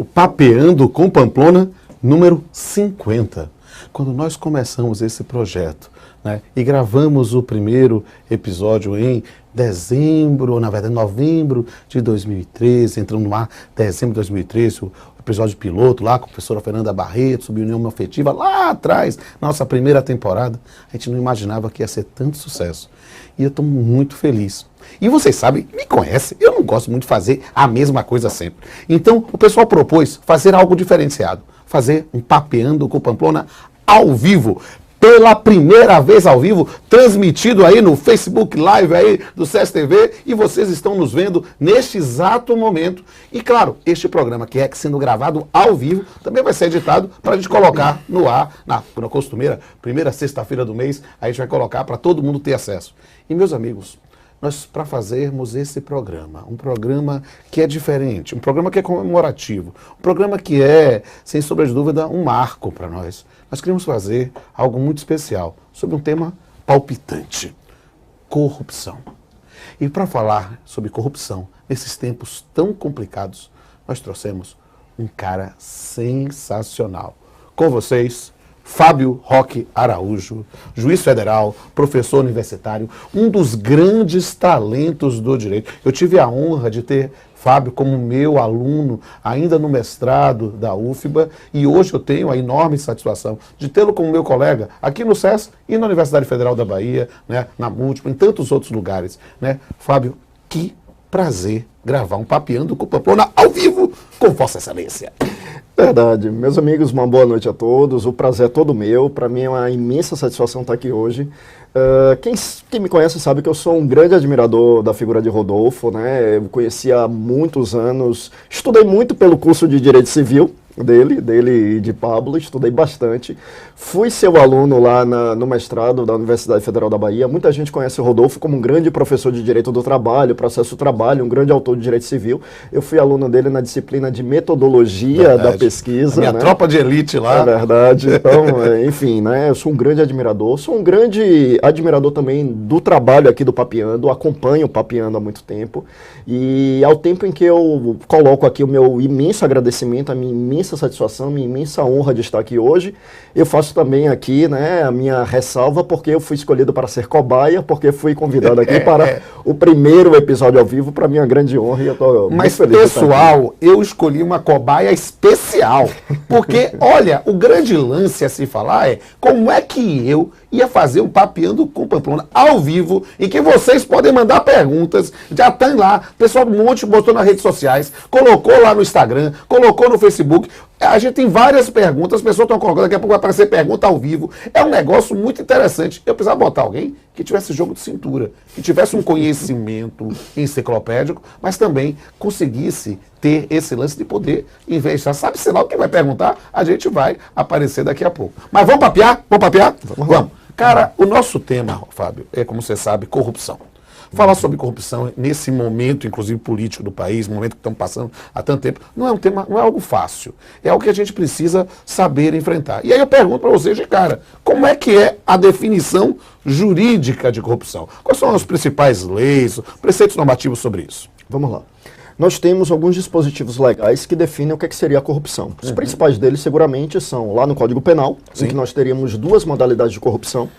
o Papeando com Pamplona, número 50. Quando nós começamos esse projeto, né, e gravamos o primeiro episódio em dezembro, ou na verdade novembro de 2013, entrando no ar, dezembro de 2013, o episódio piloto lá com a professora Fernanda Barreto, sobre União Afetiva, lá atrás, nossa primeira temporada, a gente não imaginava que ia ser tanto sucesso. E eu estou muito feliz. E vocês sabem, me conhecem, eu não gosto muito de fazer a mesma coisa sempre. Então, o pessoal propôs fazer algo diferenciado, fazer um Papeando com Pamplona ao vivo, pela primeira vez ao vivo, transmitido aí no Facebook Live aí do CSTV, e vocês estão nos vendo neste exato momento. E claro, este programa que é sendo gravado ao vivo, também vai ser editado para a gente colocar no ar, na costumeira, primeira sexta-feira do mês, a gente vai colocar para todo mundo ter acesso. E meus amigos, nós, para fazermos esse programa, um programa que é diferente, um programa que é comemorativo, um programa que é, sem sombra de dúvida, um marco para nós, nós queremos fazer algo muito especial sobre um tema palpitante: corrupção. E para falar sobre corrupção, nesses tempos tão complicados, nós trouxemos um cara sensacional. Com vocês, Fábio Roque Araújo, juiz federal, professor universitário, um dos grandes talentos do direito. Eu tive a honra de ter Fábio como meu aluno, ainda no mestrado da UFBA, e hoje eu tenho a enorme satisfação de tê-lo como meu colega aqui no SES e na Universidade Federal da Bahia, né, na Múltipla, em tantos outros lugares. Né? Fábio, que prazer gravar um Papeando com Pamplona ao vivo com Vossa Excelência. Verdade. Meus amigos, uma boa noite a todos. O prazer é todo meu. Para mim é uma imensa satisfação estar aqui hoje. Quem me conhece sabe que eu sou um grande admirador da figura de Rodolfo, né? Eu conheci há muitos anos, estudei muito pelo curso de Direito Civil dele e de Pablo, estudei bastante. Fui seu aluno lá no mestrado da Universidade Federal da Bahia. Muita gente conhece o Rodolfo como um grande professor de Direito do Trabalho, Processo do Trabalho, um grande autor de Direito Civil. Eu fui aluno dele na disciplina de Metodologia da Pesquisa. A minha tropa de elite lá. É verdade. Então, enfim, né, eu sou um grande admirador. Sou um grande admirador também do trabalho aqui do Papeando. Acompanho o Papeando há muito tempo. E ao tempo em que eu coloco aqui o meu imenso agradecimento, a minha imensa satisfação, minha imensa honra de estar aqui hoje, eu faço também aqui, né, a minha ressalva, porque eu fui escolhido para ser cobaia, porque fui convidado aqui para o primeiro episódio ao vivo, para minha grande honra, e eu estou muito feliz. Mas, pessoal, eu escolhi uma cobaia especial, porque, olha, o grande lance a se falar é como é que eu ia fazer um Papeando com Pamplona ao vivo, em que vocês podem mandar perguntas, já estão lá, o pessoal do monte botou nas redes sociais, colocou lá no Instagram, colocou no Facebook, a gente tem várias perguntas, as pessoas estão colocando, daqui a pouco vai aparecer pergunta ao vivo, é um negócio muito interessante. Eu precisava botar alguém que tivesse jogo de cintura, que tivesse um conhecimento enciclopédico, mas também conseguisse ter esse lance de poder investir. Sabe-se lá o que vai perguntar, a gente vai aparecer daqui a pouco. Mas vamos papear? Vamos papear? Vamos. Cara, o nosso tema, Fábio, é, como você sabe, corrupção. Falar sobre corrupção nesse momento, inclusive político do país, momento que estamos passando há tanto tempo, não é um tema, não é algo fácil. É algo que a gente precisa saber enfrentar. E aí eu pergunto para vocês de cara, como é que é a definição jurídica de corrupção? Quais são as principais leis, preceitos normativos sobre isso? Vamos lá. Nós temos alguns dispositivos legais que definem o que seria a corrupção. Os principais deles, seguramente, são lá no Código Penal, em que nós teríamos duas modalidades de corrupção.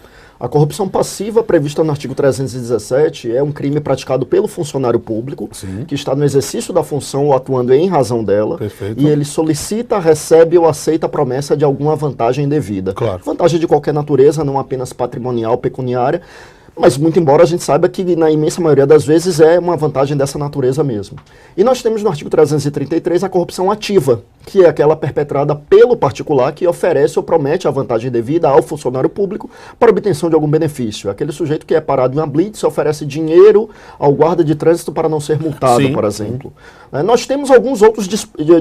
A corrupção passiva, prevista no artigo 317, é um crime praticado pelo funcionário público, que está no exercício da função ou atuando em razão dela, e ele solicita, recebe ou aceita a promessa de alguma vantagem devida. Claro. Vantagem de qualquer natureza, não apenas patrimonial, pecuniária, mas muito embora a gente saiba que na imensa maioria das vezes é uma vantagem dessa natureza mesmo. E nós temos no artigo 333 a corrupção ativa, que é aquela perpetrada pelo particular que oferece ou promete a vantagem devida ao funcionário público para obtenção de algum benefício. Aquele sujeito que é parado em uma blitz oferece dinheiro ao guarda de trânsito para não ser multado, por exemplo. Nós temos alguns outros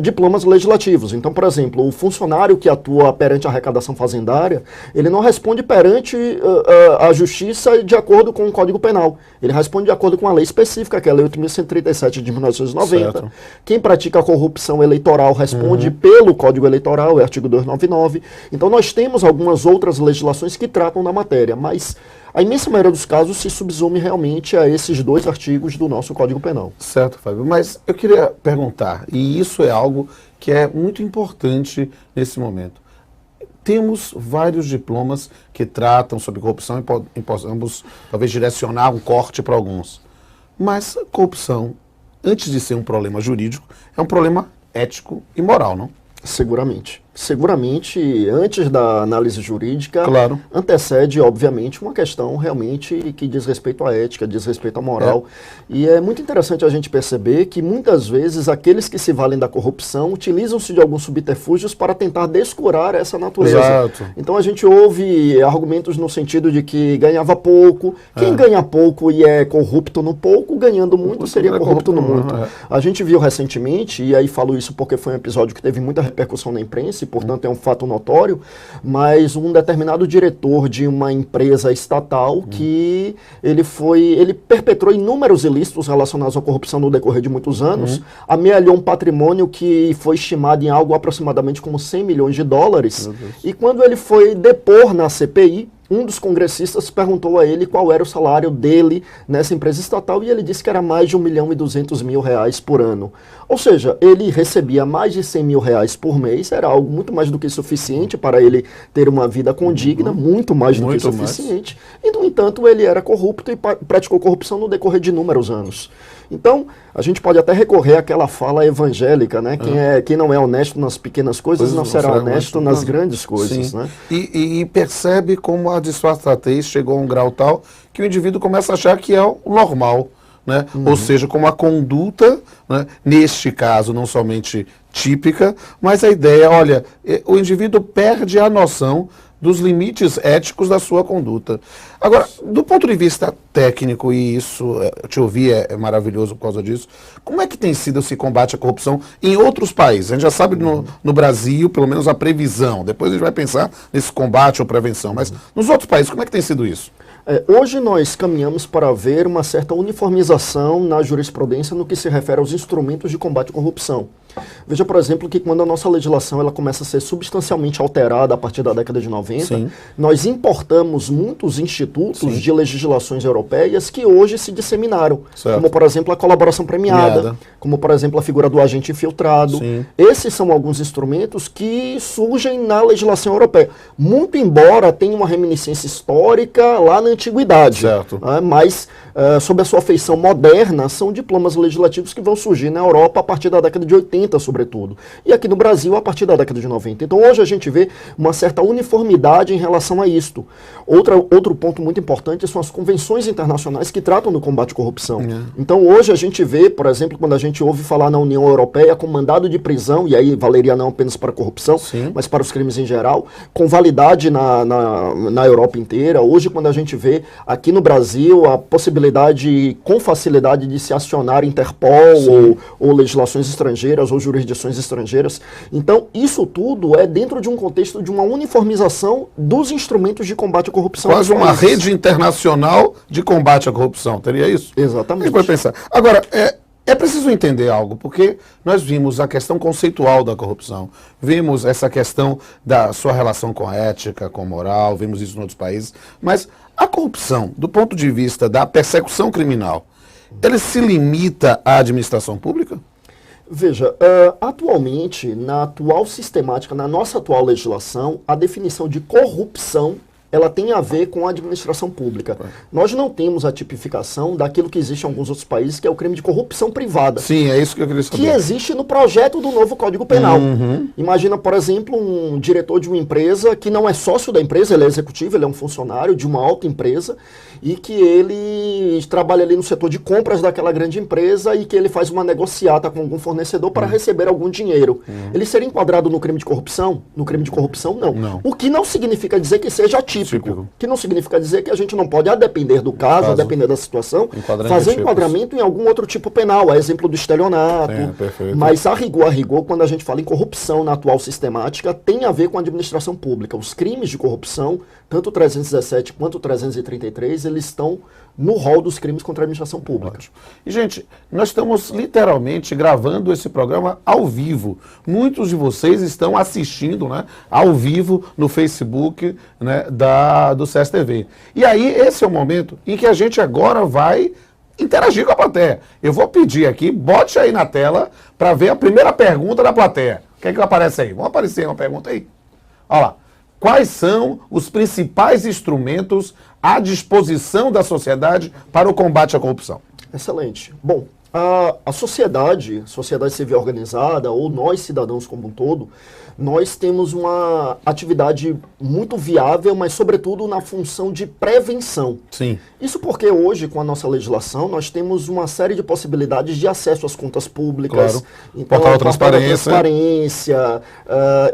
diplomas legislativos. Então, por exemplo, o funcionário que atua perante a arrecadação fazendária, ele não responde perante a justiça de acordo com o Código Penal. Ele responde de acordo com a lei específica, que é a Lei 8.137 de 1990. Certo. Quem pratica a corrupção eleitoral responde responde pelo Código Eleitoral, é artigo 299. Então nós temos algumas outras legislações que tratam da matéria, mas a imensa maioria dos casos se subsume realmente a esses 2 artigos do nosso Código Penal. Certo, Fábio. Mas eu queria perguntar, e isso é algo que é muito importante nesse momento. Temos vários diplomas que tratam sobre corrupção e possamos talvez direcionar um corte para alguns. Mas corrupção, antes de ser um problema jurídico, é um problema ético e moral, não? Seguramente. Seguramente, antes da análise jurídica, claro, antecede, obviamente, uma questão realmente que diz respeito à ética, diz respeito à moral. E é muito interessante a gente perceber que, muitas vezes, aqueles que se valem da corrupção utilizam-se de alguns subterfúgios para tentar descurar essa natureza. Exato. Então, a gente ouve argumentos no sentido de que ganhava pouco. Quem ganha pouco e é corrupto no pouco, ganhando muito, seria corrupto no muito. A gente viu recentemente, e aí falo isso porque foi um episódio que teve muita repercussão na imprensa, e, portanto, é um fato notório, mas um determinado diretor de uma empresa estatal que ele perpetrou inúmeros ilícitos relacionados à corrupção no decorrer de muitos anos, amealhou um patrimônio que foi estimado em algo aproximadamente como 100 milhões de dólares, e quando ele foi depor na CPI, um dos congressistas perguntou a ele qual era o salário dele nessa empresa estatal e ele disse que era mais de R$1.200.000 por ano. Ou seja, ele recebia mais de R$100 mil por mês, era algo muito mais do que suficiente para ele ter uma vida condigna, muito mais do que suficiente. E, no entanto, ele era corrupto e praticou corrupção no decorrer de inúmeros anos. Então, a gente pode até recorrer àquela fala evangélica, né? Quem não é honesto nas pequenas coisas não será honesto nas grandes coisas, né? E percebe como a disfarçatez chegou a um grau tal que o indivíduo começa a achar que é o normal, né? Ou seja, como a conduta, né, neste caso, não somente típica, mas a ideia, olha, o indivíduo perde a noção dos limites éticos da sua conduta. Agora, do ponto de vista técnico, e isso, te ouvir é maravilhoso por causa disso, como é que tem sido esse combate à corrupção em outros países? A gente já sabe no Brasil, pelo menos a previsão, depois a gente vai pensar nesse combate ou prevenção, mas nos outros países, como é que tem sido isso? Hoje nós caminhamos para ver uma certa uniformização na jurisprudência no que se refere aos instrumentos de combate à corrupção. Veja, por exemplo, que quando a nossa legislação ela começa a ser substancialmente alterada a partir da década de 90, nós importamos muitos institutos de legislações europeias que hoje se disseminaram, como, por exemplo, a colaboração premiada, como, por exemplo, a figura do agente infiltrado. Esses são alguns instrumentos que surgem na legislação europeia, muito embora tenha uma reminiscência histórica lá na antiguidade, mas sob a sua feição moderna, são diplomas legislativos que vão surgir na Europa a partir da década de 80, sobretudo. E aqui no Brasil, a partir da década de 90. Então, hoje a gente vê uma certa uniformidade em relação a isto. Outro ponto muito importante são as convenções internacionais que tratam do combate à corrupção. Então, hoje a gente vê, por exemplo, quando a gente ouve falar na União Europeia com mandado de prisão, e aí valeria não apenas para a corrupção, mas para os crimes em geral, com validade na Europa inteira. Hoje, quando a gente vê aqui no Brasil a possibilidade com facilidade de se acionar Interpol ou legislações estrangeiras ou jurisdições estrangeiras. Então, isso tudo é dentro de um contexto de uma uniformização dos instrumentos de combate à corrupção. Quase uma rede internacional de combate à corrupção, teria isso? Exatamente. A gente pode pensar. Agora, é preciso entender algo, porque nós vimos a questão conceitual da corrupção, vimos essa questão da sua relação com a ética, com a moral, vimos isso em outros países, mas a corrupção, do ponto de vista da persecução criminal, ela se limita à administração pública? Veja, atualmente, na atual sistemática, na nossa atual legislação, a definição de corrupção ela tem a ver com a administração pública. Nós não temos a tipificação daquilo que existe em alguns outros países, que é o crime de corrupção privada. Sim, é isso que eu queria saber. Que existe no projeto do novo Código Penal. Imagina, por exemplo, um diretor de uma empresa que não é sócio da empresa, ele é executivo, ele é um funcionário de uma alta empresa, e que ele trabalha ali no setor de compras daquela grande empresa e que ele faz uma negociata com algum fornecedor para receber algum dinheiro. Ele seria enquadrado no crime de corrupção? No crime de corrupção, não. O que não significa dizer que seja atípico. atípico. Que não significa dizer que a gente não pode, a depender do caso, a depender da situação, fazer enquadramento em algum outro tipo penal, a exemplo do estelionato. Mas a rigor, quando a gente fala em corrupção na atual sistemática, tem a ver com a administração pública. Os crimes de corrupção, tanto o 317 quanto o 333, eles estão no rol dos crimes contra a administração pública. Ótimo. E, gente, nós estamos literalmente gravando esse programa ao vivo. Muitos de vocês estão assistindo, né, ao vivo no Facebook, né, do CSTV. E aí, esse é o momento em que a gente agora vai interagir com a plateia. Eu vou pedir aqui, bote aí na tela para ver a primeira pergunta da plateia. O que é que aparece aí? Vamos aparecer uma pergunta aí. Olha lá. Quais são os principais instrumentos à disposição da sociedade para o combate à corrupção? Excelente. Bom, a sociedade civil organizada, ou nós cidadãos como um todo, nós temos uma atividade muito viável, mas sobretudo na função de prevenção. Sim. Isso porque hoje, com a nossa legislação, nós temos uma série de possibilidades de acesso às contas públicas. Claro. Então, Portal da transparência.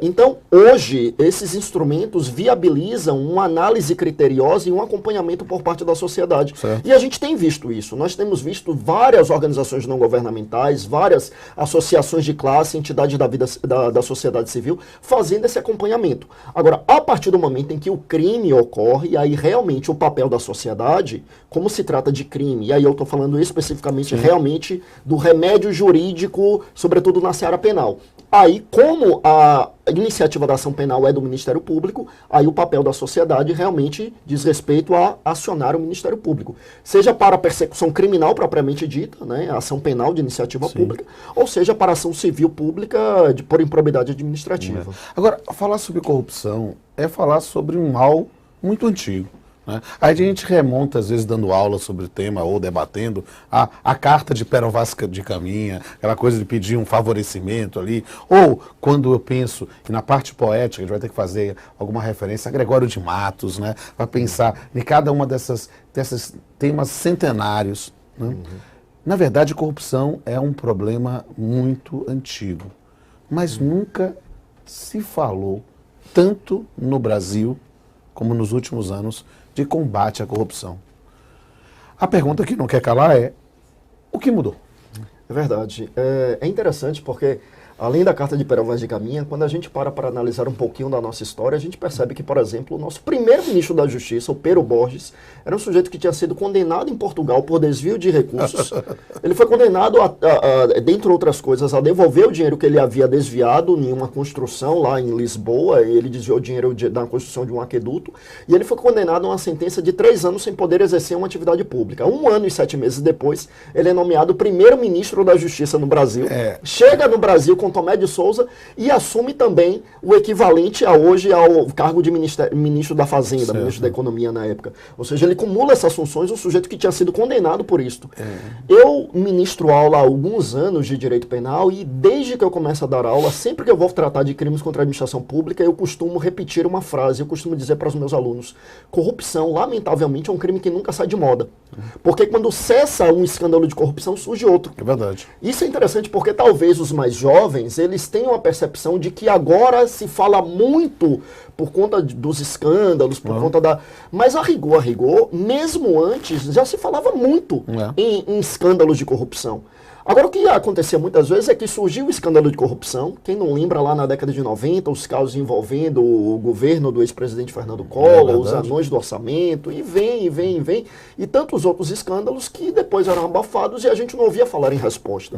Então, hoje, esses instrumentos viabilizam uma análise criteriosa e um acompanhamento por parte da sociedade. Certo. E a gente tem visto isso. Nós temos visto várias organizações não governamentais, várias associações de classe, entidades da sociedade civil, fazendo esse acompanhamento. Agora, a partir do momento em que o crime ocorre, aí realmente o papel da sociedade, como se trata de crime, e aí eu estou falando especificamente realmente do remédio jurídico, sobretudo na seara penal. Aí, como a iniciativa da ação penal é do Ministério Público, aí o papel da sociedade realmente diz respeito a acionar o Ministério Público. Seja para a persecução criminal propriamente dita, né, a ação penal de iniciativa pública, ou seja para a ação civil pública por improbidade administrativa. Agora, falar sobre corrupção é falar sobre um mal muito antigo. Né? Aí a gente remonta, às vezes, dando aula sobre o tema ou debatendo a carta de Pero Vaz de Caminha, aquela coisa de pedir um favorecimento ali, ou quando eu penso, e na parte poética, a gente vai ter que fazer alguma referência a Gregório de Matos, né? Para pensar em cada uma desses temas centenários. Né? Na verdade, corrupção é um problema muito antigo, mas nunca se falou tanto no Brasil como nos últimos anos de combate à corrupção. A pergunta que não quer calar é: o que mudou? É verdade. É interessante porque, além da carta de Pero Vaz de Caminha, quando a gente para analisar um pouquinho da nossa história, a gente percebe que, por exemplo, o nosso primeiro ministro da Justiça, o Pero Borges, era um sujeito que tinha sido condenado em Portugal por desvio de recursos. Ele foi condenado, dentre outras coisas, a devolver o dinheiro que ele havia desviado em uma construção lá em Lisboa. Ele desviou o dinheiro da construção de um aqueduto. E ele foi condenado a uma sentença de 3 anos sem poder exercer uma atividade pública. 1 ano e 7 meses depois, ele é nomeado primeiro-ministro da Justiça no Brasil. Chega no Brasil com Tomé de Souza e assume também o equivalente a hoje ao cargo de ministro da Fazenda, ministro da Economia na época. Ou seja, ele acumula essas funções, um sujeito que tinha sido condenado por isto. Eu ministro aula há alguns anos de direito penal e desde que eu começo a dar aula, sempre que eu vou tratar de crimes contra a administração pública, eu costumo repetir uma frase, eu costumo dizer para os meus alunos: corrupção, lamentavelmente, é um crime que nunca sai de moda. Porque quando cessa um escândalo de corrupção, surge outro. É verdade. Isso é interessante porque talvez os mais jovens, eles tenham a percepção de que agora se fala muito por conta dos escândalos, por conta da... Mas a rigor, mesmo antes, já se falava muito em escândalos de corrupção. Agora, o que acontecia muitas vezes é que surgiu o escândalo de corrupção. Quem não lembra lá na década de 90, os casos envolvendo o governo do ex-presidente Fernando Collor, os anões do orçamento, e vem. E tantos outros escândalos que depois eram abafados e a gente não ouvia falar em resposta.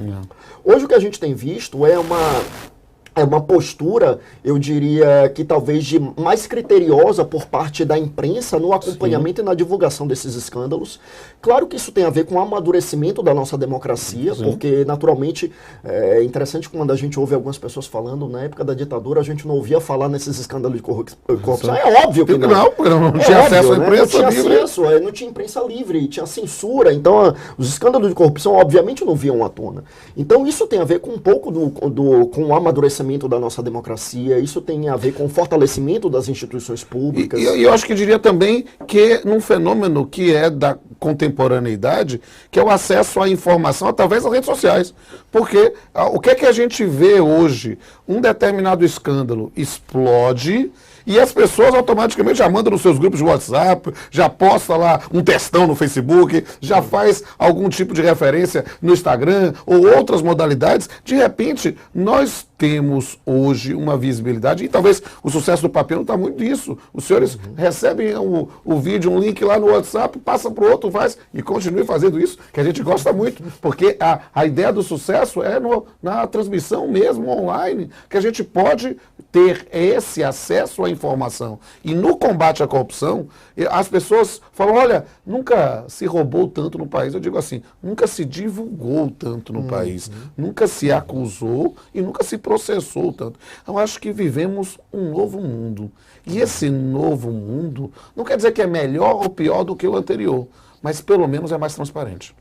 Hoje o que a gente tem visto é uma postura, eu diria que talvez mais criteriosa por parte da imprensa no acompanhamento e na divulgação desses escândalos. Claro que isso tem a ver com o amadurecimento da nossa democracia, porque naturalmente é interessante quando a gente ouve algumas pessoas falando, na época da ditadura a gente não ouvia falar nesses escândalos de corrupção. É óbvio que não. Não tinha acesso à imprensa livre. Não tinha imprensa livre, tinha censura. Então os escândalos de corrupção obviamente não vinham à tona. Então isso tem a ver com um pouco com o amadurecimento fortalecimento da nossa democracia, isso tem a ver com o fortalecimento das instituições públicas. E eu acho que diria também que num fenômeno que é da contemporaneidade, que é o acesso à informação através das redes sociais. Porque o que é que a gente vê hoje? Um determinado escândalo explode e as pessoas automaticamente já mandam nos seus grupos de WhatsApp, já posta lá um textão no Facebook, já faz algum tipo de referência no Instagram ou outras modalidades. De repente, nós temos hoje uma visibilidade, e talvez o sucesso do Papel não está muito nisso. Os senhores recebem o vídeo, um link lá no WhatsApp, passa para o outro, faz, e continue fazendo isso, que a gente gosta muito, porque a ideia do sucesso é na transmissão mesmo, online, que a gente pode ter esse acesso à informação. E no combate à corrupção, as pessoas falam, olha, nunca se roubou tanto no país. Eu digo assim, nunca se divulgou tanto no país, nunca se acusou e nunca se processou tanto. Eu acho que vivemos um novo mundo. E esse novo mundo não quer dizer que é melhor ou pior do que o anterior, mas pelo menos é mais transparente.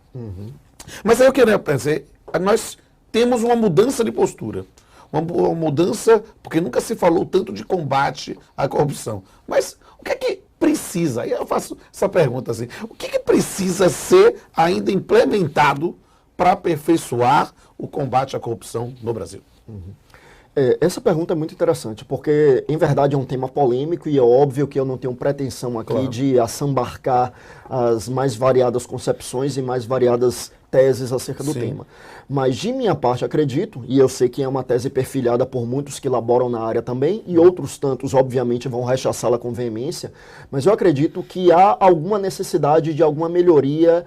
Mas aí eu queria dizer, nós temos uma mudança de postura. Uma mudança, porque nunca se falou tanto de combate à corrupção. Mas o que é que precisa? Aí eu faço essa pergunta assim, o que é que precisa ser ainda implementado para aperfeiçoar o combate à corrupção no Brasil? Essa pergunta é muito interessante, porque, em verdade, é um tema polêmico e é óbvio que eu não tenho pretensão aqui de assambarcar as mais variadas concepções e mais variadas teses acerca do tema. Mas, de minha parte, acredito, e eu sei que é uma tese perfilhada por muitos que laboram na área também, e outros tantos, obviamente, vão rechaçá-la com veemência, mas eu acredito que há alguma necessidade de alguma melhoria,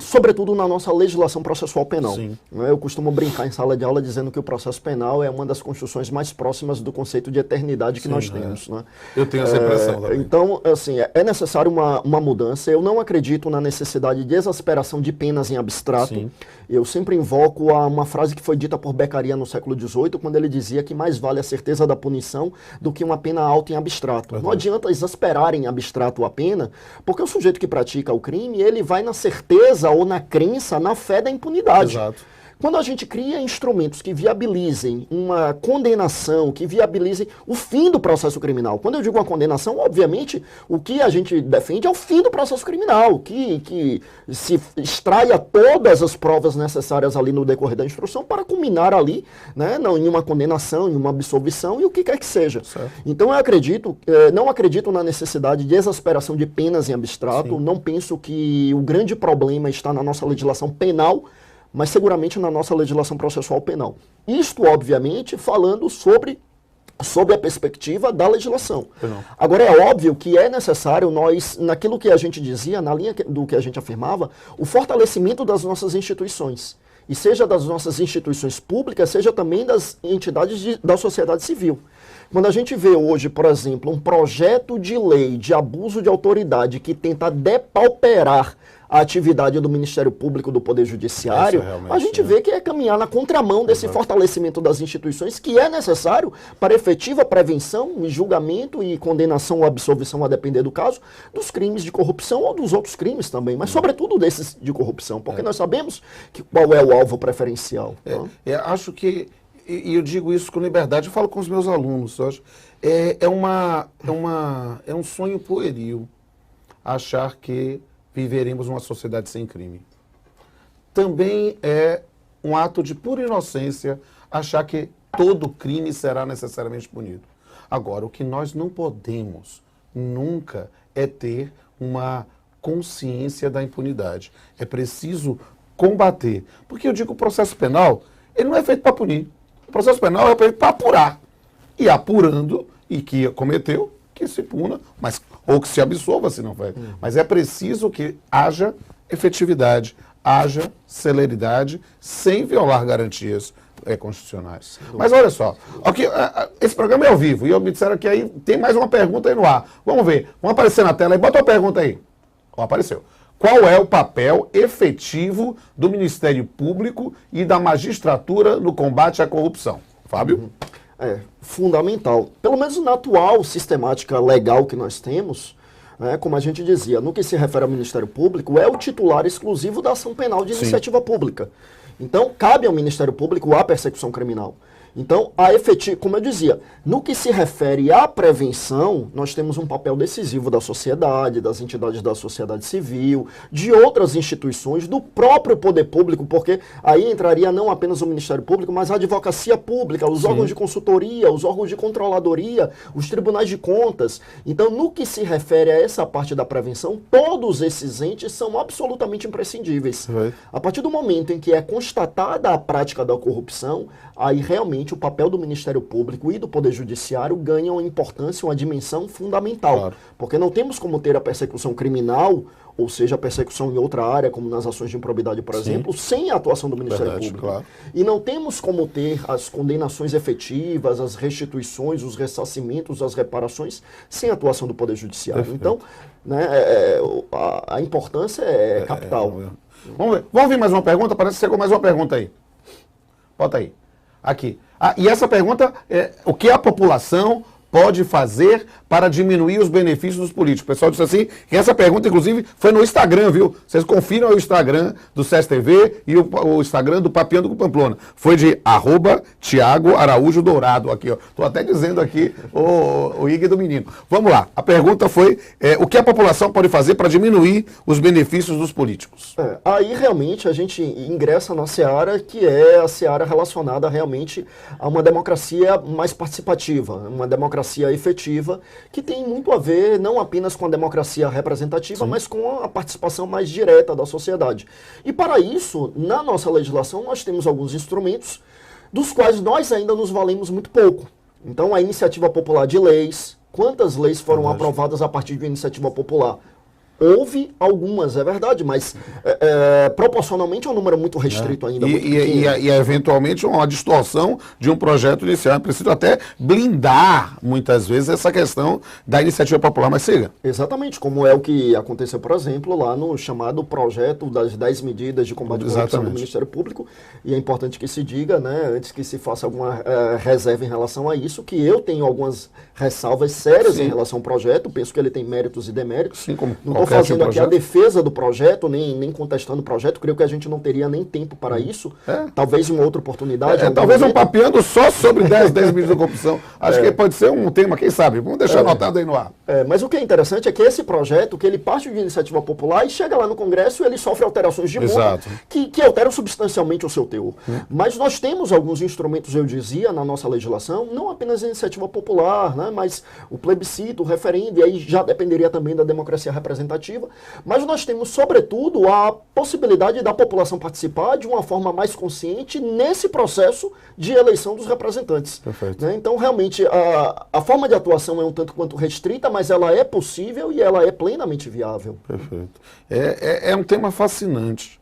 sobretudo na nossa legislação processual penal. Eu costumo brincar em sala de aula dizendo que o processo penal é uma das construções mais próximas do conceito de eternidade que nós temos. Né? Eu tenho essa impressão também. Então, assim, é necessário uma mudança. Eu não acredito na necessidade de exasperação de penas em abstrato. Eu sempre invoco uma frase que foi dita por Beccaria no século XVIII, quando ele dizia que mais vale a certeza da punição do que uma pena alta em abstrato. Não adianta exasperar em abstrato a pena, porque o sujeito que pratica o crime, ele vai na certeza ou na crença, na fé da impunidade. Quando a gente cria instrumentos que viabilizem uma condenação, que viabilizem o fim do processo criminal. Quando eu digo uma condenação, obviamente, o que a gente defende é o fim do processo criminal, que se extraia todas as provas necessárias ali no decorrer da instrução para culminar ali, né, em uma condenação, em uma absolvição e o que quer que seja. Então eu acredito, não acredito na necessidade de exasperação de penas em abstrato, não penso que o grande problema está na nossa legislação penal, mas seguramente na nossa legislação processual penal. Isto, obviamente, falando sobre a perspectiva da legislação. Agora, é óbvio que é necessário nós, naquilo que a gente dizia, na linha do que a gente afirmava, o fortalecimento das nossas instituições. E seja das nossas instituições públicas, seja também das entidades da sociedade civil. Quando a gente vê hoje, por exemplo, um projeto de lei de abuso de autoridade que tenta depauperar a atividade do Ministério Público, do Poder Judiciário, a gente vê que é caminhar na contramão desse fortalecimento das instituições que é necessário para efetiva prevenção e julgamento e condenação ou absolvição, a depender do caso, dos crimes de corrupção ou dos outros crimes também, mas sobretudo desses de corrupção, porque nós sabemos qual é o alvo preferencial. Acho que, e eu digo isso com liberdade, eu falo com os meus alunos, eu acho, é um sonho pueril achar que viveremos uma sociedade sem crime. Também é um ato de pura inocência achar que todo crime será necessariamente punido. Agora, o que nós não podemos nunca é ter uma consciência da impunidade. É preciso combater. Porque eu digo que o processo penal, ele não é feito para punir. O processo penal é feito para apurar. E apurando, e que cometeu, que se puna, ou que se absolva se não vai. Mas é preciso que haja efetividade, haja celeridade, sem violar garantias constitucionais. Mas olha só, aqui, esse programa é ao vivo, e me disseram que aí tem mais uma pergunta aí no ar. Vamos ver, vamos aparecer na tela aí, bota uma pergunta aí. Apareceu. Qual é o papel efetivo do Ministério Público e da magistratura no combate à corrupção? Fábio? É fundamental. Pelo menos na atual sistemática legal que nós temos, como a gente dizia, no que se refere ao Ministério Público, é o titular exclusivo da ação penal de iniciativa pública. Então, cabe ao Ministério Público a persecução criminal. Então, como eu dizia, no que se refere à prevenção, nós temos um papel decisivo da sociedade, das entidades da sociedade civil, de outras instituições, do próprio poder público, porque aí entraria não apenas o Ministério Público, mas a advocacia pública, os órgãos de consultoria, os órgãos de controladoria, os tribunais de contas. Então, no que se refere a essa parte da prevenção, todos esses entes são absolutamente imprescindíveis. A partir do momento em que é constatada a prática da corrupção, aí realmente o papel do Ministério Público e do Poder Judiciário ganham uma importância, uma dimensão fundamental. Claro. Porque não temos como ter a persecução criminal, ou seja, a persecução em outra área, como nas ações de improbidade, por exemplo, sem a atuação do Ministério Público. Claro. E não temos como ter as condenações efetivas, as restituições, os ressarcimentos, as reparações, sem a atuação do Poder Judiciário. Perfeito. Então, né, a importância é capital. Vamos ver. Vamos ver mais uma pergunta? Parece que chegou mais uma pergunta aí. Bota aí. Aqui. E essa pergunta é: o que a população pode fazer para diminuir os benefícios dos políticos? O pessoal disse assim, que essa pergunta, inclusive, foi no Instagram, viu? Vocês confiram o Instagram do CESTV e o Instagram do Papeando com Pamplona. Foi de @Tiago Araújo Dourado, aqui, ó. Tô até dizendo aqui o IG do menino. Vamos lá. A pergunta foi, o que a população pode fazer para diminuir os benefícios dos políticos? Aí, realmente, a gente ingressa na seara, que é a seara relacionada realmente a uma democracia mais participativa, uma democracia efetiva, que tem muito a ver não apenas com a democracia representativa, mas com a participação mais direta da sociedade. E para isso, na nossa legislação, nós temos alguns instrumentos dos quais nós ainda nos valemos muito pouco. Então, a iniciativa popular de leis, quantas leis foram aprovadas a partir de uma iniciativa popular? Houve algumas, é verdade, mas proporcionalmente é um número muito restrito ainda. E eventualmente uma distorção de um projeto inicial. É preciso até blindar, muitas vezes, essa questão da iniciativa popular. Mas siga. Exatamente, como é o que aconteceu, por exemplo, lá no chamado projeto das 10 medidas de combate à corrupção do Ministério Público. E é importante que se diga, né, antes que se faça alguma reserva em relação a isso, que eu tenho algumas ressalvas sérias em relação ao projeto. Penso que ele tem méritos e deméritos. Sim, como não estou fazendo aqui a defesa do projeto, nem contestando o projeto. Creio que a gente não teria nem tempo para isso. Talvez uma outra oportunidade. Talvez um papeando só sobre 10 medidas de corrupção. Acho que pode ser um tema, quem sabe? Vamos deixar anotado aí no ar. Mas o que é interessante é que esse projeto, que ele parte de iniciativa popular e chega lá no Congresso e ele sofre alterações de multa que alteram substancialmente o seu teor. Mas nós temos alguns instrumentos, eu dizia, na nossa legislação, não apenas a iniciativa popular, né, mas o plebiscito, o referendo, e aí já dependeria também da democracia representativa. Mas nós temos, sobretudo, a possibilidade da população participar de uma forma mais consciente nesse processo de eleição dos representantes. Né? Então, realmente, a forma de atuação é um tanto quanto restrita, mas ela é possível e ela é plenamente viável. Perfeito. É um tema fascinante.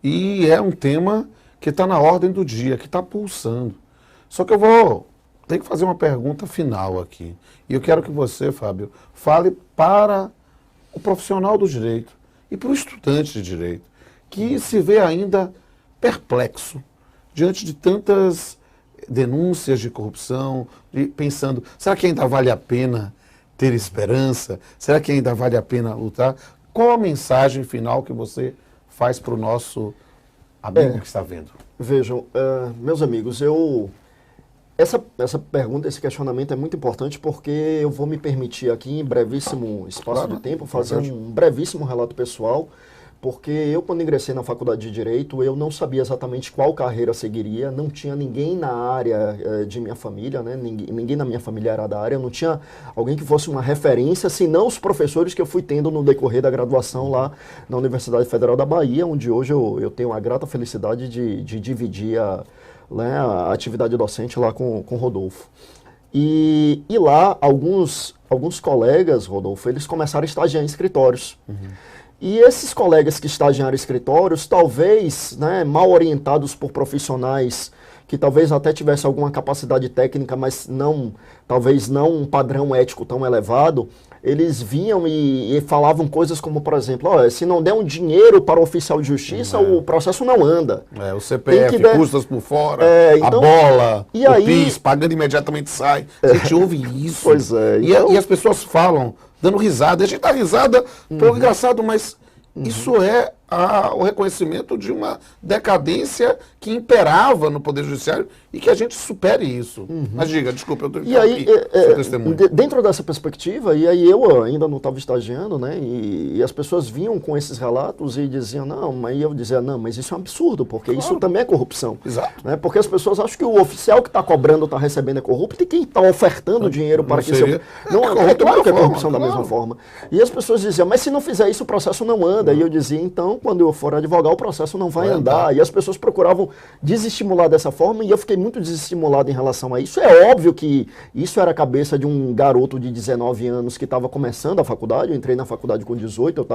E é um tema que está na ordem do dia, que está pulsando. Só que tenho que fazer uma pergunta final aqui. E eu quero que você, Fábio, fale para o profissional do direito e para o estudante de direito, que se vê ainda perplexo diante de tantas denúncias de corrupção, pensando, será que ainda vale a pena ter esperança? Será que ainda vale a pena lutar? Qual a mensagem final que você faz para o nosso amigo que está vendo? Vejam, meus amigos, essa pergunta, esse questionamento é muito importante porque eu vou me permitir aqui, em brevíssimo espaço de tempo, fazer um brevíssimo relato pessoal, porque eu, quando ingressei na faculdade de Direito, eu não sabia exatamente qual carreira seguiria, não tinha ninguém na área de minha família, né? Ninguém na minha família era da área, não tinha alguém que fosse uma referência, senão os professores que eu fui tendo no decorrer da graduação lá na Universidade Federal da Bahia, onde hoje eu tenho a grata felicidade de dividir a atividade docente lá com o Rodolfo. E lá, alguns colegas, Rodolfo, eles começaram a estagiar em escritórios. E esses colegas que estagiaram em escritórios, talvez, né, mal orientados por profissionais que talvez até tivessem alguma capacidade técnica, mas talvez não um padrão ético tão elevado, eles vinham e falavam coisas como, por exemplo, se não der um dinheiro para o oficial de justiça, o processo não anda. O CPF, custas por fora, então, a bola, PIS, pagando imediatamente sai. A gente ouve isso. Pois é. E as pessoas falam, dando risada. A gente dá risada pelo engraçado, mas isso é o reconhecimento de uma decadência que imperava no Poder Judiciário e que a gente supere isso. Mas diga, desculpa, eu estou E aí, seu testemunho. dentro dessa perspectiva, e aí eu ainda não estava estagiando, né? E as pessoas vinham com esses relatos e diziam, não, mas eu dizia, não, mas isso é um absurdo, porque isso também é corrupção. Exato. Né? Porque as pessoas acham que o oficial que está cobrando, está recebendo é corrupto, e quem está ofertando dinheiro para que seria. é claro que é corrupção da claro. mesma forma. E as pessoas diziam, mas se não fizer isso, o processo não anda. E eu dizia, então, quando eu for advogar, o processo não vai andar. E as pessoas procuravam desestimular dessa forma, e eu fiquei muito desestimulado em relação a isso. É óbvio que isso era a cabeça de um garoto de 19 anos que estava começando a faculdade. Eu entrei na faculdade com 18,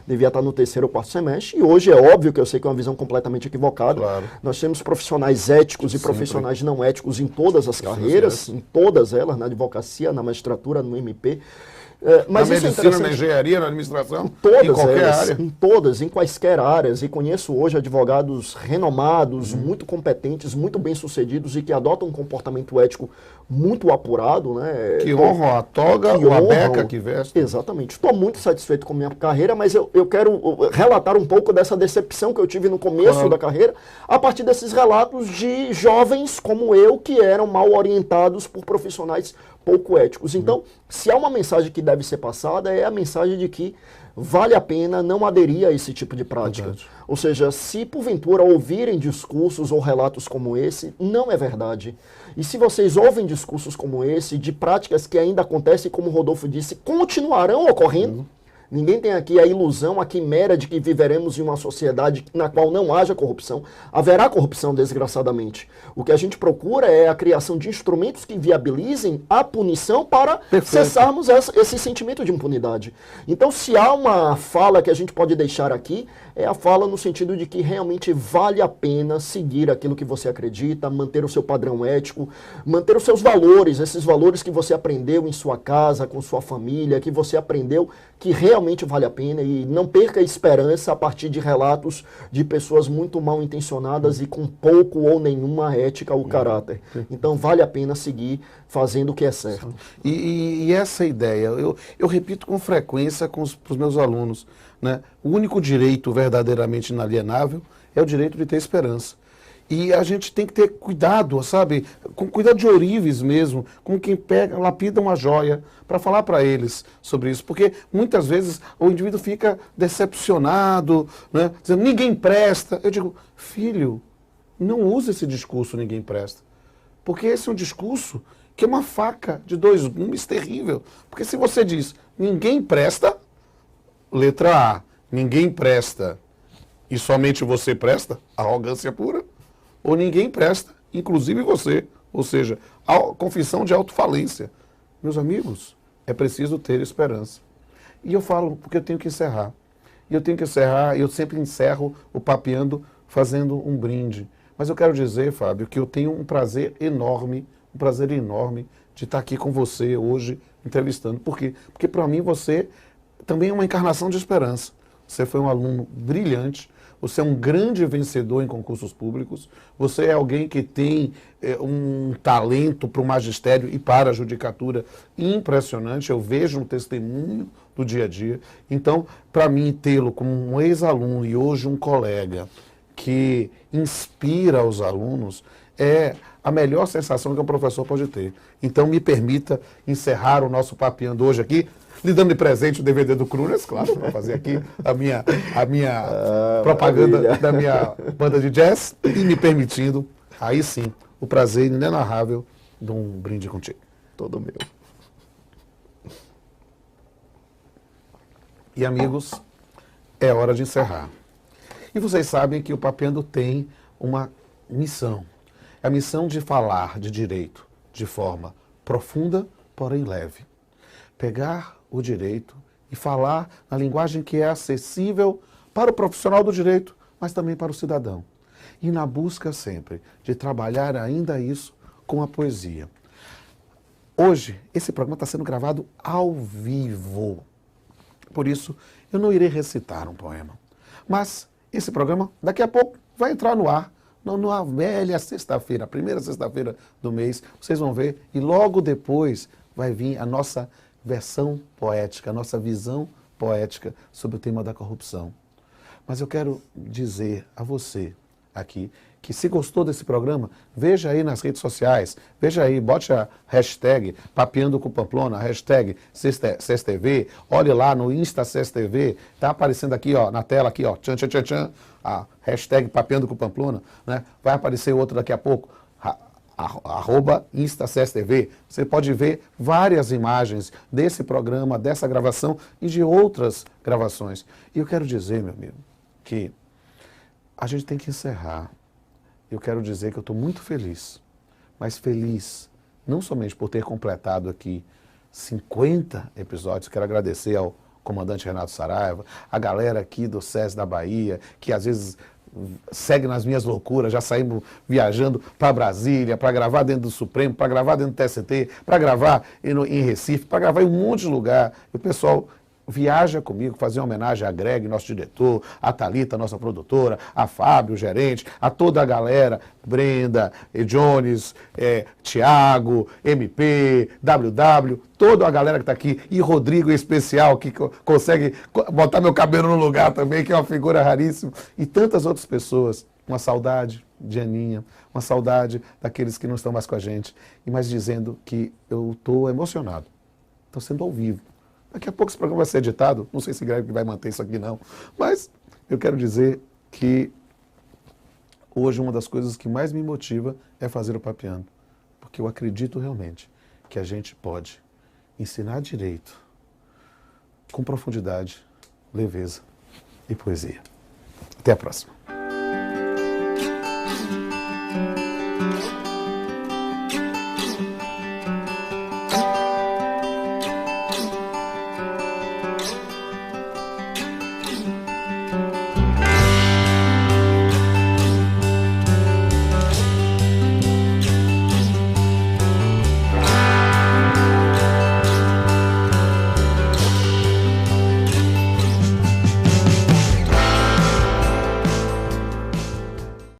devia estar no 3º ou 4º semestre, e hoje é óbvio que eu sei que é uma visão completamente equivocada. Claro. Nós temos profissionais éticos e profissionais não éticos em todas as carreiras, em todas elas, na advocacia, na magistratura, no MP. Mas na isso medicina, na engenharia, na administração, todas em qualquer elas, área. em todas, em quaisquer áreas, e conheço hoje advogados renomados, muito competentes, muito bem-sucedidos e que adotam um comportamento ético muito apurado, né? Que honram a toga ou a beca que veste. Exatamente. Estou muito satisfeito com a minha carreira, mas eu quero relatar um pouco dessa decepção que eu tive no começo da carreira, a partir desses relatos de jovens como eu, que eram mal orientados por profissionais pouco éticos. Então, se há uma mensagem que deve ser passada, é a mensagem de que vale a pena não aderir a esse tipo de prática. Verdade. Ou seja, se porventura ouvirem discursos ou relatos como esse, não é verdade. E se vocês ouvem discursos como esse, de práticas que ainda acontecem, como o Rodolfo disse, continuarão ocorrendo. Ninguém tem aqui a ilusão, a quimera de que viveremos em uma sociedade na qual não haja corrupção. Haverá corrupção, desgraçadamente. O que a gente procura é a criação de instrumentos que viabilizem a punição para cessarmos esse sentimento de impunidade. Então, se há uma fala que a gente pode deixar aqui, é a fala no sentido de que realmente vale a pena seguir aquilo que você acredita, manter o seu padrão ético, manter os seus valores, esses valores que você aprendeu em sua casa, com sua família, que você aprendeu que realmente vale a pena, e não perca a esperança a partir de relatos de pessoas muito mal intencionadas e com pouco ou nenhuma ética ou caráter. Então vale a pena seguir fazendo o que é certo. E essa ideia, eu repito com frequência para os meus alunos, né? O único direito verdadeiramente inalienável é o direito de ter esperança. E a gente tem que ter cuidado, sabe? Com cuidado de ourives mesmo, com quem pega, lapida uma joia, para falar para eles sobre isso. Porque muitas vezes o indivíduo fica decepcionado, né? Dizendo, ninguém presta. Eu digo, filho, não use esse discurso, ninguém presta. Porque esse é um discurso que é uma faca de dois gumes terrível. Porque se você diz, ninguém presta, letra A, ninguém presta e somente você presta, arrogância pura. Ou ninguém presta, inclusive você. Ou seja, a confissão de autofalência. Meus amigos, é preciso ter esperança. E eu falo porque eu tenho que encerrar. E eu tenho que encerrar, e eu sempre encerro o Papeando fazendo um brinde. Mas eu quero dizer, Fábio, que eu tenho um prazer enorme de estar aqui com você hoje, entrevistando. Por quê? Porque para mim você também é uma encarnação de esperança. Você foi um aluno brilhante, você é um grande vencedor em concursos públicos, você é alguém que tem um talento para o magistério e para a judicatura impressionante, eu vejo um testemunho do dia a dia. Então, para mim, tê-lo como um ex-aluno e hoje um colega que inspira os alunos é a melhor sensação que um professor pode ter. Então, me permita encerrar o nosso Papeando hoje aqui, lhe dando de presente o DVD do Krunes, claro, para fazer aqui a minha propaganda maravilha. Da minha banda de jazz, e me permitindo, aí sim, o prazer inenarrável de um brinde contigo. Todo meu. E amigos, é hora de encerrar. E vocês sabem que o Papeando tem uma missão. É a missão de falar de direito de forma profunda, porém leve. Pegar o direito e falar na linguagem que é acessível para o profissional do direito, mas também para o cidadão. E na busca sempre de trabalhar ainda isso com a poesia. Hoje, esse programa está sendo gravado ao vivo. Por isso, eu não irei recitar um poema. Mas esse programa, daqui a pouco, vai entrar no ar. Na velha sexta-feira, a primeira sexta-feira do mês, vocês vão ver. E logo depois vai vir a nossa versão poética, a nossa visão poética sobre o tema da corrupção. Mas eu quero dizer a você aqui que se gostou desse programa, veja aí nas redes sociais, veja aí, bote a hashtag Papeando com Pamplona, a hashtag CESTV, olhe lá no Insta CESTV, tá aparecendo aqui, ó, na tela aqui, ó, tchan, tchan, tchan, tchan, a hashtag Papeando com Pamplona, né? Vai aparecer outro daqui a pouco, @InstaCSTV. Você pode ver várias imagens desse programa, dessa gravação e de outras gravações. E eu quero dizer, meu amigo, que a gente tem que encerrar. Eu quero dizer que eu estou muito feliz, mas feliz não somente por ter completado aqui 50 episódios, quero agradecer ao comandante Renato Saraiva, a galera aqui do SES da Bahia, que às vezes segue nas minhas loucuras, já saímos viajando para Brasília, para gravar dentro do Supremo, para gravar dentro do TST, para gravar em Recife, para gravar em um monte de lugar. E o pessoal viaja comigo, fazer uma homenagem a Greg, nosso diretor, a Thalita, nossa produtora, a Fábio, o gerente, a toda a galera, Brenda, Jones, Thiago, MP, WW, toda a galera que está aqui, e Rodrigo em especial, que consegue botar meu cabelo no lugar também, que é uma figura raríssima, e tantas outras pessoas. Uma saudade de Aninha, uma saudade daqueles que não estão mais com a gente, e mais dizendo que eu estou emocionado. Estou sendo ao vivo. Daqui a pouco esse programa vai ser editado, não sei se Greg vai manter isso aqui não, mas eu quero dizer que hoje uma das coisas que mais me motiva é fazer o Papeando, porque eu acredito realmente que a gente pode ensinar direito com profundidade, leveza e poesia. Até a próxima.